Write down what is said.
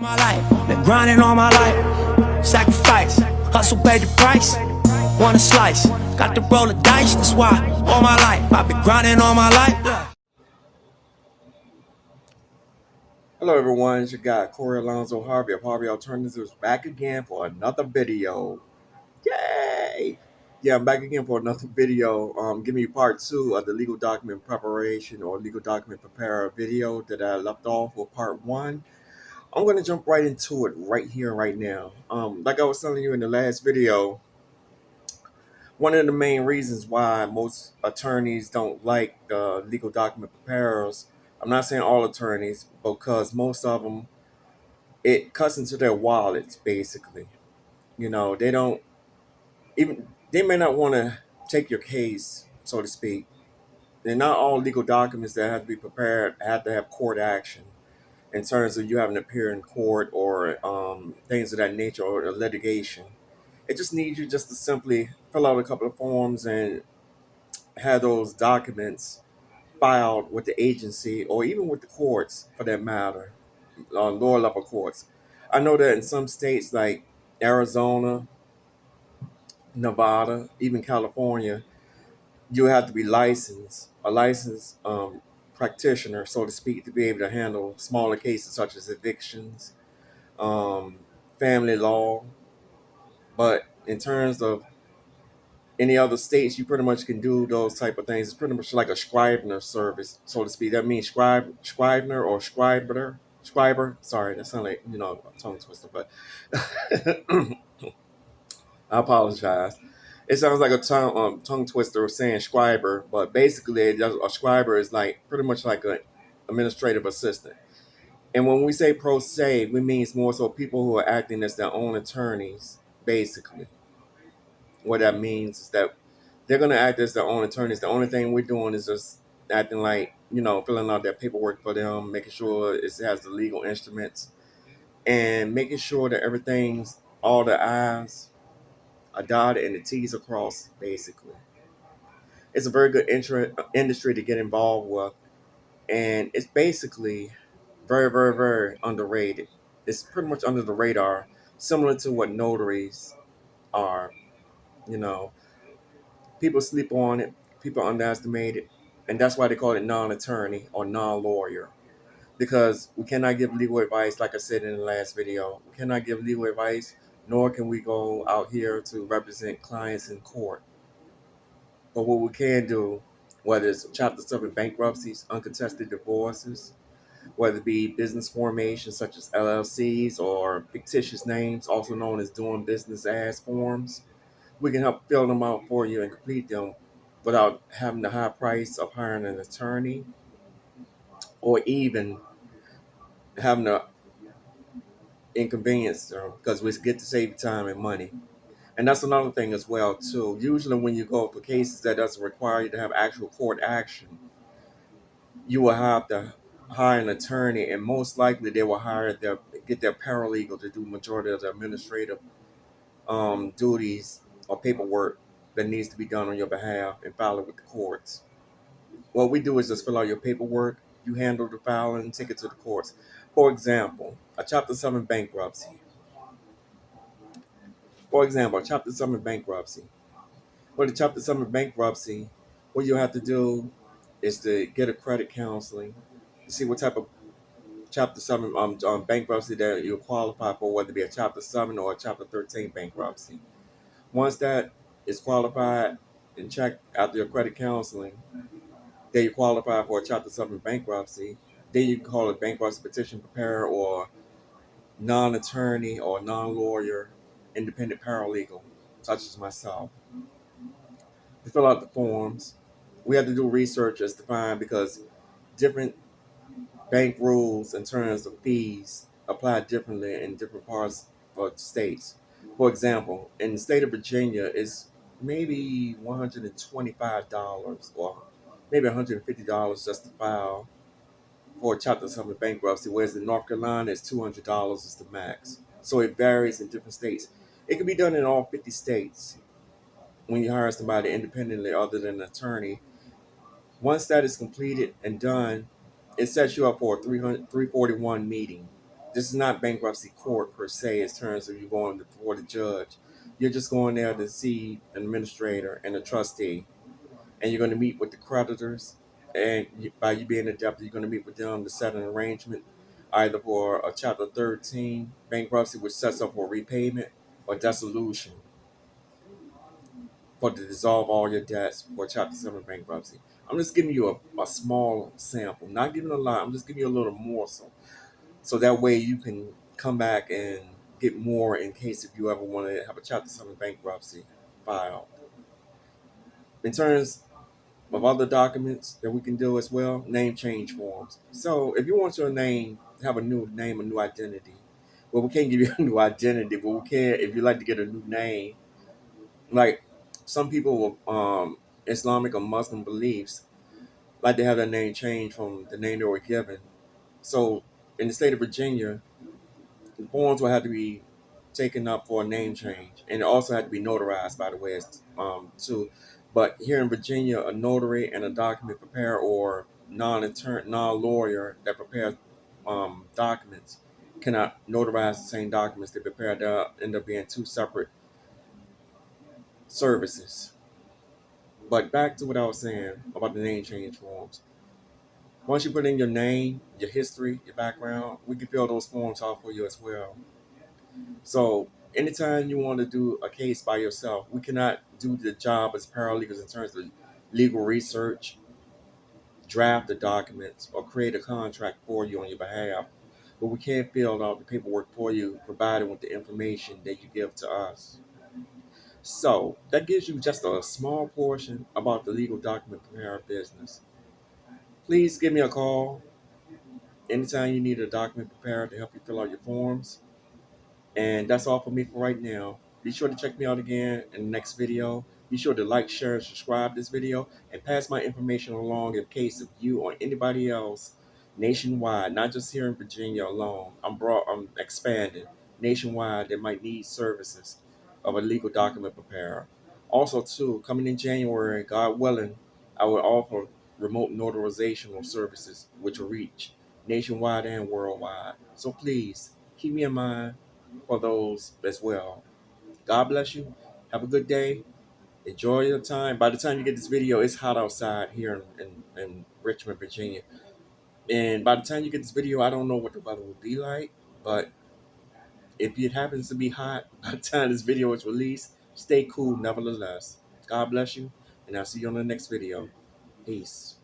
My life, been grinding all my life, sacrifice, hustle paid the price, want a slice, got to roll the dice, that's why, all my life, I've been grinding all my life. Hello everyone, it's your guy Corey Alonzo Harvey of Harvey Alternatives back again for another video. Yay! Yeah, I'm back again for another video. Give me part two of the legal document preparation or legal document preparer video that I left off with part one. I'm gonna jump right into it right here, right now. Like I was telling you in the last video, one of the main reasons why most attorneys don't like legal document preparers. I'm not saying all attorneys, because most of them it cuts into their wallets basically. They don't even they may not want to take your case, so to speak. And not all legal documents that have to be prepared have to have court action in terms of you having to appear in court or things of that nature or litigation. It just needs you just to simply fill out a couple of forms and have those documents filed with the agency or even with the courts for that matter, lower level courts. I know that in some states like Arizona, Nevada, even California, you have to be licensed, a licensed practitioner, so to speak, to be able to handle smaller cases such as evictions, um, family law. But in terms of any other states, you pretty much can do those type of things. It's pretty much like a scrivener service, so to speak. That means scrivener or scriber. Sorry, that sounds like a tongue twister, but I apologize. It sounds like a tongue twister of saying scriber, but basically, a scriber is like pretty much like an administrative assistant. And when we say pro se, we mean more so people who are acting as their own attorneys, basically. What that means is that they're going to act as their own attorneys. The only thing we're doing is just acting like, filling out their paperwork for them, making sure it has the legal instruments, and making sure that everything's, all the I's are dotted and the T's are crossed, basically. It's a very good industry to get involved with, and it's basically very, very, very underrated. It's pretty much under the radar, similar to what notaries are. You know, People sleep on it, people underestimate it, and that's why they call it non-attorney or non-lawyer. Because we cannot give legal advice, like I said in the last video. We cannot give legal advice, nor can we go out here to represent clients in court. But what we can do, whether it's Chapter 7 bankruptcies, uncontested divorces, whether it be business formations such as LLCs or fictitious names, also known as doing business as forms, we can help fill them out for you and complete them without having the high price of hiring an attorney or even having to inconvenience them, because we get to save time and money. And that's another thing as well too. Usually when you go for cases that doesn't require you to have actual court action, you will have to hire an attorney, and most likely they will get their paralegal to do majority of the administrative duties or paperwork that needs to be done on your behalf and file it with the courts. What we do is just fill out your paperwork, you handle the filing, and take it to the courts. For example, a Chapter 7 bankruptcy. For example, a Chapter 7 bankruptcy. With a Chapter 7 bankruptcy, what you have to do is to get a credit counseling to see what type of Chapter 7 bankruptcy that you qualify for, whether it be a Chapter 7 or a Chapter 13 bankruptcy. Once that is qualified and checked after your credit counseling, then you qualify for a Chapter 7 bankruptcy. Then you can call it bankruptcy petition preparer or non-attorney or non-lawyer independent paralegal, such as myself. To fill out the forms, we have to do research as defined, because different bank rules in terms of fees apply differently in different parts of states. For example, in the state of Virginia, it's maybe $125 or maybe $150 just to file for a Chapter 7 bankruptcy, whereas in North Carolina, it's $200 is the max. So it varies in different states. It can be done in all 50 states when you hire somebody independently other than an attorney. Once that is completed and done, it sets you up for a 341 meeting. This is not bankruptcy court per se, in terms of you going before the judge. You're just going there to see an administrator and a trustee, and you're going to meet with the creditors. And by you being a debtor, you're going to meet with them to set an arrangement, either for a Chapter 13 bankruptcy, which sets up for repayment, or dissolution, for to dissolve all your debts, for Chapter 7 bankruptcy. I'm just giving you a small sample, not giving a lot. I'm just giving you a little morsel, so that way you can come back and get more in case if you ever want to have a Chapter 7 bankruptcy filed. In terms of other documents that we can do as well, name change forms. So if you want your name, have a new name, a new identity. Well, we can't give you a new identity, but we can, if you like to get a new name. Like some people with Islamic or Muslim beliefs like to have their name changed from the name they were given. So in the state of Virginia, the forms will have to be taken up for a name change, and it also had to be notarized, by the way, too. But here in Virginia, a notary and a document preparer, or non-lawyer that prepares documents, cannot notarize the same documents they prepare. They'll end up being two separate services. But back to what I was saying about the name change forms. Once you put in your name, your history, your background, we can fill those forms out for you as well. So anytime you want to do a case by yourself, we cannot do the job as paralegals in terms of legal research, draft the documents, or create a contract for you on your behalf. But we can fill out the paperwork for you, provided with the information that you give to us. So that gives you just a small portion about the legal document preparer business. Please give me a call anytime you need a document preparer to help you fill out your forms. And that's all for me for right now. Be sure to check me out again in the next video. Be sure to like, share, and subscribe this video, and pass my information along in case of you or anybody else nationwide, not just here in Virginia alone. I'm expanding nationwide that might need services of a legal document preparer. Also, too, coming in January, God willing, I will offer remote notarizational services which will reach nationwide and worldwide. So please keep me in mind for those as well. God bless you. Have a good day. Enjoy your time. By the time you get this video, it's hot outside here in Richmond, Virginia. And by the time you get this video, I don't know what the weather will be like. But if it happens to be hot by the time this video is released, stay cool nevertheless. God bless you. And I'll see you on the next video. Peace.